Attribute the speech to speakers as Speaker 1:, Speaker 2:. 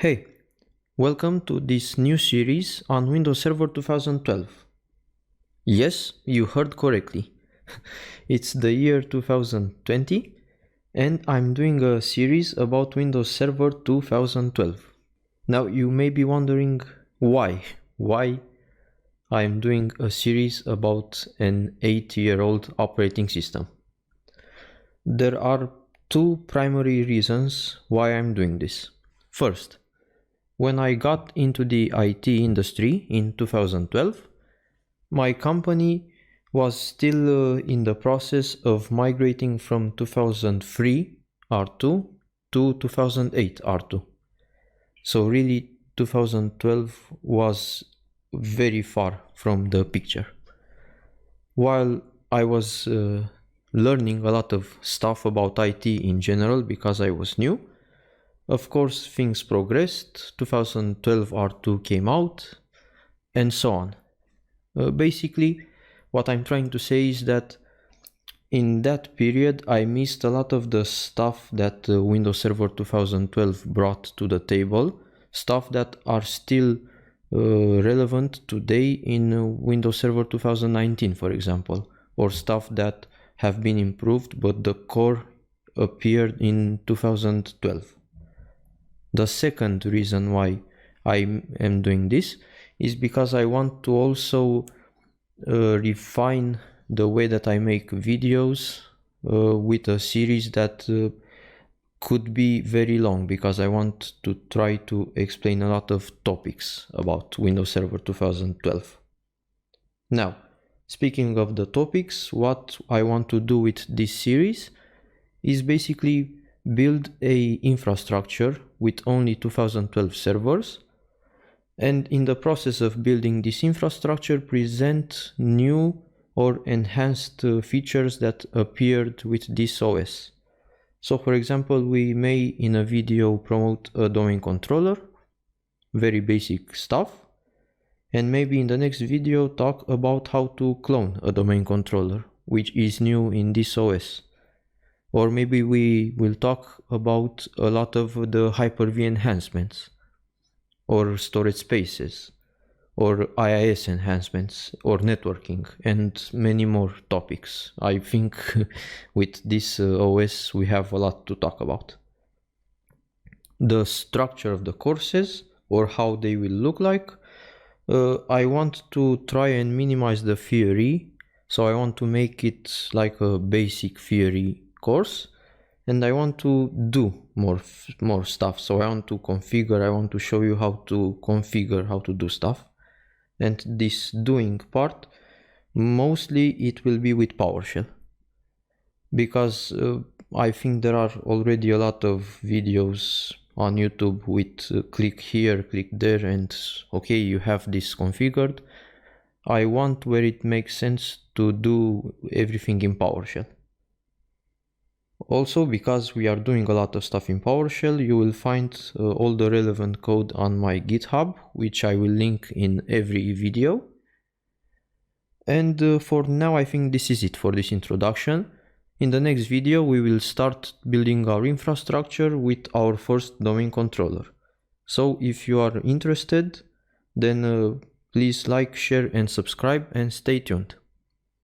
Speaker 1: Hey, welcome to this new series on Windows Server 2012. Yes, you heard correctly. It's the year 2020 and I'm doing a series about Windows Server 2012. Now you may be wondering why I'm doing a series about an 8-year-old operating system. There are two primary reasons why I'm doing this. First, when I got into the IT industry in 2012, my company was still in the process of migrating from 2003 R2 to 2008 R2. So really 2012 was very far from the picture. While I was learning a lot of stuff about IT in general because I was new, of course, things progressed, 2012 R2 came out, and so on. Basically, what I'm trying to say is that in that period, I missed a lot of the stuff that Windows Server 2012 brought to the table, stuff that are still relevant today in Windows Server 2019, for example, or stuff that have been improved, but the core appeared in 2012. The second reason why I am doing this is because I want to also refine the way that I make videos with a series that could be very long, because I want to try to explain a lot of topics about Windows Server 2012. Now, speaking of the topics, what I want to do with this series is basically build a infrastructure with only 2012 servers, and in the process of building this infrastructure present new or enhanced features that appeared with this OS. So for example, we may in a video promote a domain controller, very basic stuff, and maybe in the next video talk about how to clone a domain controller, which is new in this OS. Or maybe we will talk about a lot of the Hyper-V enhancements, or storage spaces, or IIS enhancements, or networking, and many more topics. I think with this OS we have a lot to talk about. The structure of the courses, or how they will look like, I want to try and minimize the theory, so I want to make it like a basic theory course, and I want to do more stuff. So I want to configure, I want to show you how to configure, how to do stuff. And this doing part, mostly it will be with PowerShell, because I think there are already a lot of videos on YouTube with click here, click there, and okay, you have this configured. I want where it makes sense to do everything in PowerShell. Also, because we are doing a lot of stuff in PowerShell, you will find all the relevant code on my GitHub, which I will link in every video. And for now, I think this is it for this introduction. In the next video, we will start building our infrastructure with our first domain controller. So if you are interested, then please like, share and subscribe, and stay tuned.